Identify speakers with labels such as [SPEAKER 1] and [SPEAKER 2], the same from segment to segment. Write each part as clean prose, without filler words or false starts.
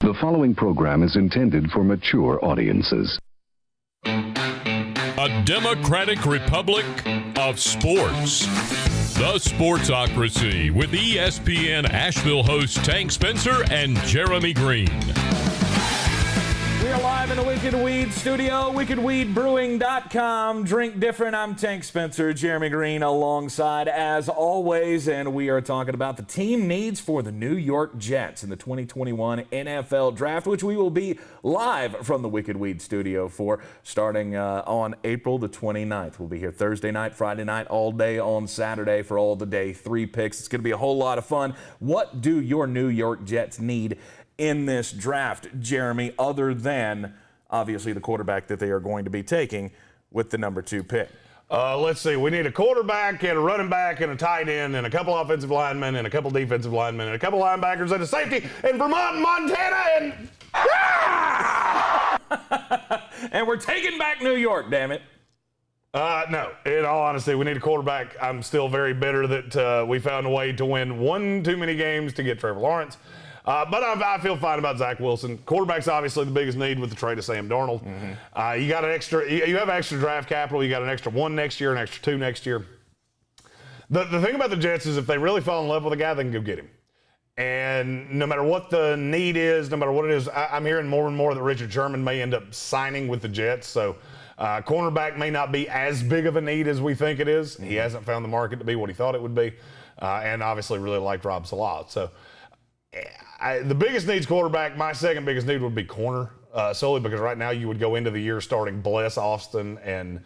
[SPEAKER 1] The following program is intended for mature audiences.
[SPEAKER 2] A democratic republic of sports. The Sportsocracy with ESPN Asheville hosts Tank Spencer and Jeremy Greene.
[SPEAKER 3] We are live in the Wicked Weed studio, wickedweedbrewing.com. Drink different. I'm Tank Spencer, Jeremy Greene alongside as always, and we are talking about the team needs for the New York Jets in the 2021 NFL Draft, which we will be live from the Wicked Weed studio for starting on April the 29th. We'll be here Thursday night, Friday night, all day on Saturday for all the day 3 picks. It's going to be a whole lot of fun. What do your New York Jets need in this draft, Jeremy, other than obviously the quarterback that they are going to be taking with the number 2 pick?
[SPEAKER 4] Let's see. We need a quarterback and a running back and a tight end and a couple offensive linemen and a couple defensive linemen and a couple linebackers and a safety in Vermont and Montana and...
[SPEAKER 3] And we're taking back New York, damn it.
[SPEAKER 4] No, in all honesty, we need a quarterback. I'm still very bitter that we found a way to win one too many games to get Trevor Lawrence. But I feel fine about Zach Wilson. Quarterback's obviously the biggest need with the trade of Sam Darnold. Mm-hmm. You got an extra. You have extra draft capital. You got an extra 1 next year, an extra 2 next year. The thing about the Jets is if they really fall in love with a guy, they can go get him. And no matter what the need is, no matter what it is, I'm hearing more and more that Richard Sherman may end up signing with the Jets. So cornerback may not be as big of a need as we think it is. Mm-hmm. He hasn't found the market to be what he thought it would be, and obviously really liked Rob Saleh. So. The biggest need's quarterback. My second biggest need would be corner, solely because right now you would go into the year starting Bless Austin and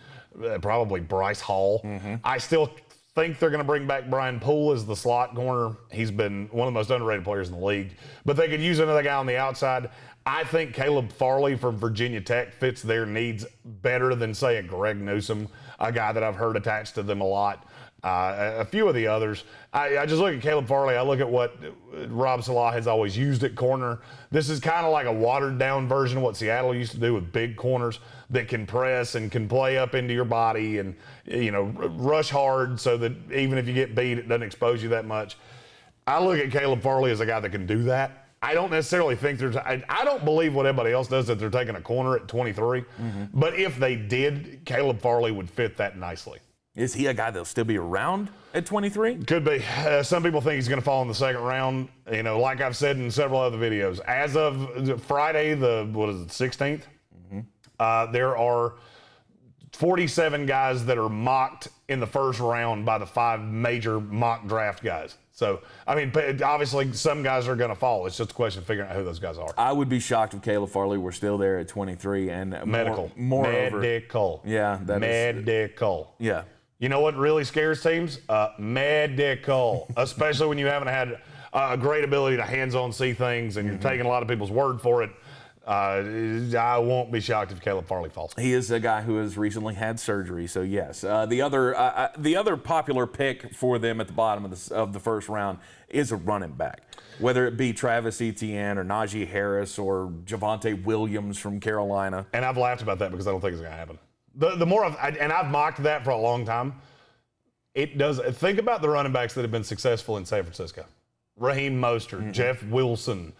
[SPEAKER 4] probably Bryce Hall. Mm-hmm. I still think they're going to bring back Brian Poole as the slot corner. He's been one of the most underrated players in the league. But they could use another guy on the outside. I think Caleb Farley from Virginia Tech fits their needs better than, say, a Greg Newsome, a guy that I've heard attached to them a lot. A few of the others. I just look at Caleb Farley. I look at what Rob Saleh has always used at corner. This is kind of like a watered-down version of what Seattle used to do with big corners that can press and can play up into your body and, rush hard so that even if you get beat, it doesn't expose you that much. I look at Caleb Farley as a guy that can do that. I don't necessarily think I don't believe what everybody else does that they're taking a corner at 23. Mm-hmm. But if they did, Caleb Farley would fit that nicely.
[SPEAKER 3] Is he a guy that'll still be around at 23?
[SPEAKER 4] Could be. Some people think he's going to fall in the second round. Like I've said in several other videos, as of Friday, the 16th, mm-hmm. There are 47 guys that are mocked in the first round by the 5 major mock draft guys. So, obviously some guys are going to fall. It's just a question of figuring out who those guys are.
[SPEAKER 3] I would be shocked if Caleb Farley were still there at 23 and
[SPEAKER 4] medical.
[SPEAKER 3] Medical. Yeah.
[SPEAKER 4] Medical.
[SPEAKER 3] Yeah.
[SPEAKER 4] You know what really scares teams? Medical. Especially when you haven't had a great ability to hands-on see things and you're mm-hmm. taking a lot of people's word for it. I won't be shocked if Caleb Farley falls.
[SPEAKER 3] He is a guy who has recently had surgery, so yes. The other popular pick for them at the bottom of the first round is a running back, whether it be Travis Etienne or Najee Harris or Javonte Williams from Carolina.
[SPEAKER 4] And I've laughed about that because I don't think it's going to happen. The more I've mocked that for a long time. It does. Think about the running backs that have been successful in San Francisco: Raheem Mostert, mm-hmm. Jeff Wilson.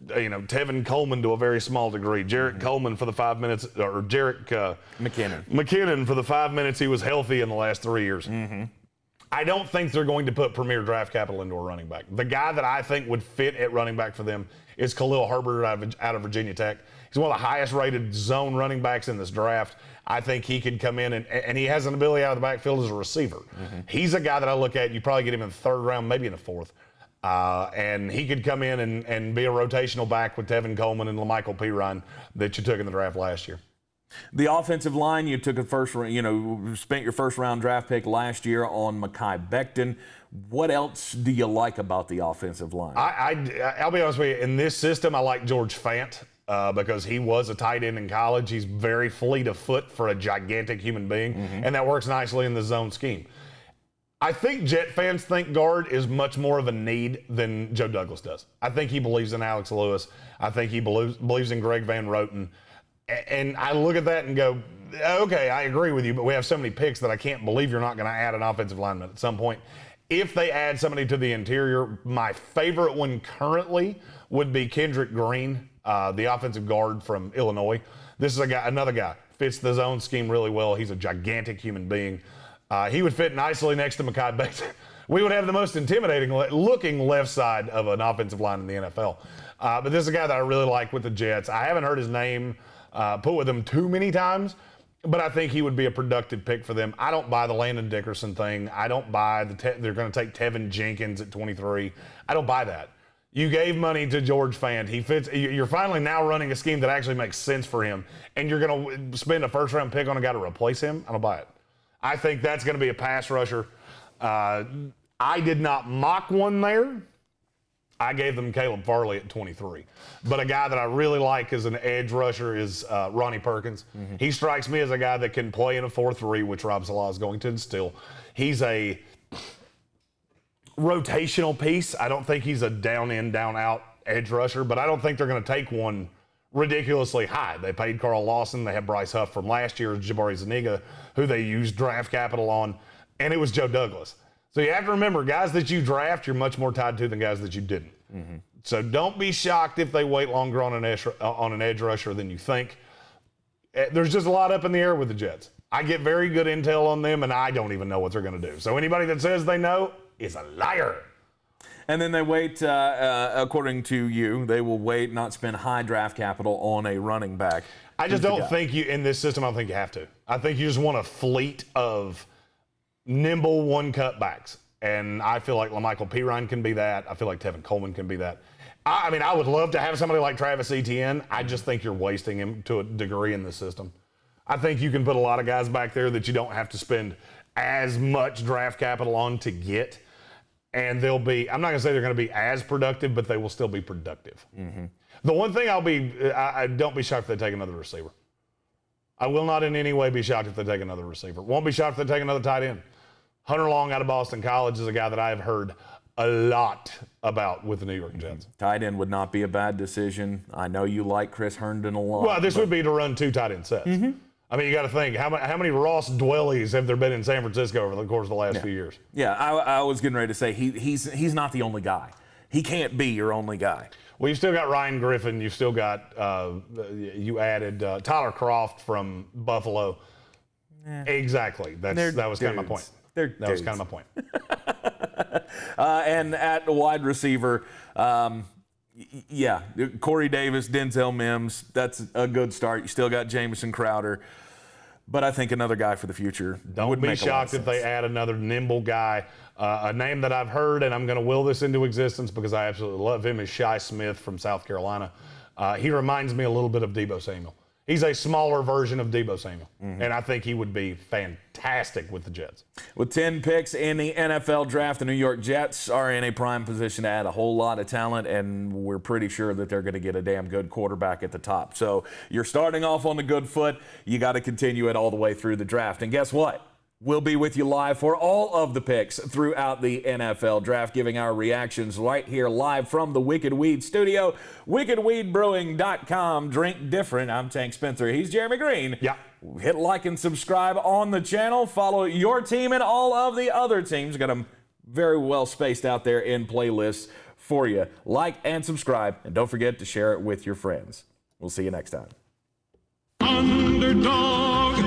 [SPEAKER 4] Tevin Coleman to a very small degree. Jarrett mm-hmm. Coleman for the 5 minutes, or Jarrett McKinnon for the 5 minutes he was healthy in the last 3 years. Mm-hmm. I don't think they're going to put premier draft capital into a running back. The guy that I think would fit at running back for them is Khalil Herbert out of Virginia Tech. He's one of the highest rated zone running backs in this draft. I think he could come in and he has an ability out of the backfield as a receiver. Mm-hmm. He's a guy that I look at. You probably get him in the 3rd round, maybe in the 4th. And he could come in and be a rotational back with Tevin Coleman and LaMichael Pirine that you took in the draft last year.
[SPEAKER 3] The offensive line, you took spent your first round draft pick last year on Mekhi Becton. What else do you like about the offensive line?
[SPEAKER 4] I'll be honest with you. In this system, I like George Fant because he was a tight end in college. He's very fleet of foot for a gigantic human being, mm-hmm. and that works nicely in the zone scheme. I think Jet fans think guard is much more of a need than Joe Douglas does. I think he believes in Alex Lewis. I think he believes in Greg Van Roten. And I look at that and go, okay, I agree with you, but we have so many picks that I can't believe you're not going to add an offensive lineman at some point. If they add somebody to the interior, my favorite one currently would be Kendrick Greene the offensive guard from Illinois. This is another guy. Fits the zone scheme really well. He's a gigantic human being. He would fit nicely next to Mekhi Becton. We would have the most intimidating looking left side of an offensive line in the NFL. But this is a guy that I really like with the Jets. I haven't heard his name put with them too many times, but I think he would be a productive pick for them. I don't buy the Landon Dickerson thing. I don't buy they're going to take Tevin Jenkins at 23. I don't buy that. You gave money to George Fant. He fits. You're finally now running a scheme that actually makes sense for him, and you're going to spend a first-round pick on a guy to replace him? I don't buy it. I think that's going to be a pass rusher. I did not mock one there. I gave them Caleb Farley at 23. But a guy that I really like as an edge rusher is Ronnie Perkins. Mm-hmm. He strikes me as a guy that can play in a 4-3, which Rob Salah is going to instill. He's a rotational piece. I don't think he's a down-in, down-out edge rusher, but I don't think they're going to take one ridiculously high. They paid Carl Lawson. They had Bryce Huff from last year, Jabari Zuniga, who they used draft capital on, and it was Joe Douglas. So you have to remember, guys that you draft, you're much more tied to than guys that you didn't. Mm-hmm. So don't be shocked if they wait longer on an edge rusher than you think. There's just a lot up in the air with the Jets. I get very good intel on them, and I don't even know what they're going to do. So anybody that says they know is a liar.
[SPEAKER 3] And then they wait, according to you, they will wait, not spend high draft capital on a running back.
[SPEAKER 4] I just don't think you, in this system, I don't think you have to. I think you just want a fleet of nimble one-cut backs. And I feel like LaMichael Pirine can be that. I feel like Tevin Coleman can be that. I mean, I would love to have somebody like Travis Etienne. I just think you're wasting him to a degree in this system. I think you can put a lot of guys back there that you don't have to spend as much draft capital on to get. And they'll be, I'm not going to say they're going to be as productive, but they will still be productive. Mm-hmm. The one thing I don't be shocked if they take another receiver. I will not in any way be shocked if they take another receiver. Won't be shocked if they take another tight end. Hunter Long out of Boston College is a guy that I have heard a lot about with the New York Jets.
[SPEAKER 3] Tight end would not be a bad decision. I know you like Chris Herndon a lot.
[SPEAKER 4] Well, this would be to run 2 tight end sets. Mm-hmm. I mean, you got to think, how many Ross Dwellies have there been in San Francisco over the course of the last few years?
[SPEAKER 3] Yeah, I was getting ready to say he's not the only guy. He can't be your only guy.
[SPEAKER 4] Well, you've still got Ryan Griffin. You've still got, you added Tyler Croft from Buffalo. Exactly. That was kind of my point. That was kind of my point.
[SPEAKER 3] And at wide receiver, Corey Davis, Denzel Mims, that's a good start. You still got Jamison Crowder. But I think another guy for the future.
[SPEAKER 4] Don't be shocked if they add another nimble guy. A name that I've heard, and I'm going to will this into existence because I absolutely love him, is Shi Smith from South Carolina. He reminds me a little bit of Deebo Samuel. He's a smaller version of Deebo Samuel, and I think he would be fantastic with the Jets.
[SPEAKER 3] With 10 picks in the NFL draft, the New York Jets are in a prime position to add a whole lot of talent, and we're pretty sure that they're going to get a damn good quarterback at the top. So you're starting off on a good foot. You got to continue it all the way through the draft. And guess what? We'll be with you live for all of the picks throughout the NFL draft, giving our reactions right here live from the Wicked Weed studio. WickedWeedBrewing.com. Drink different. I'm Tank Spencer. He's Jeremy Greene.
[SPEAKER 4] Yeah.
[SPEAKER 3] Hit like and subscribe on the channel. Follow your team and all of the other teams. Got them very well spaced out there in playlists for you. Like and subscribe, and don't forget to share it with your friends. We'll see you next time.
[SPEAKER 5] Underdog.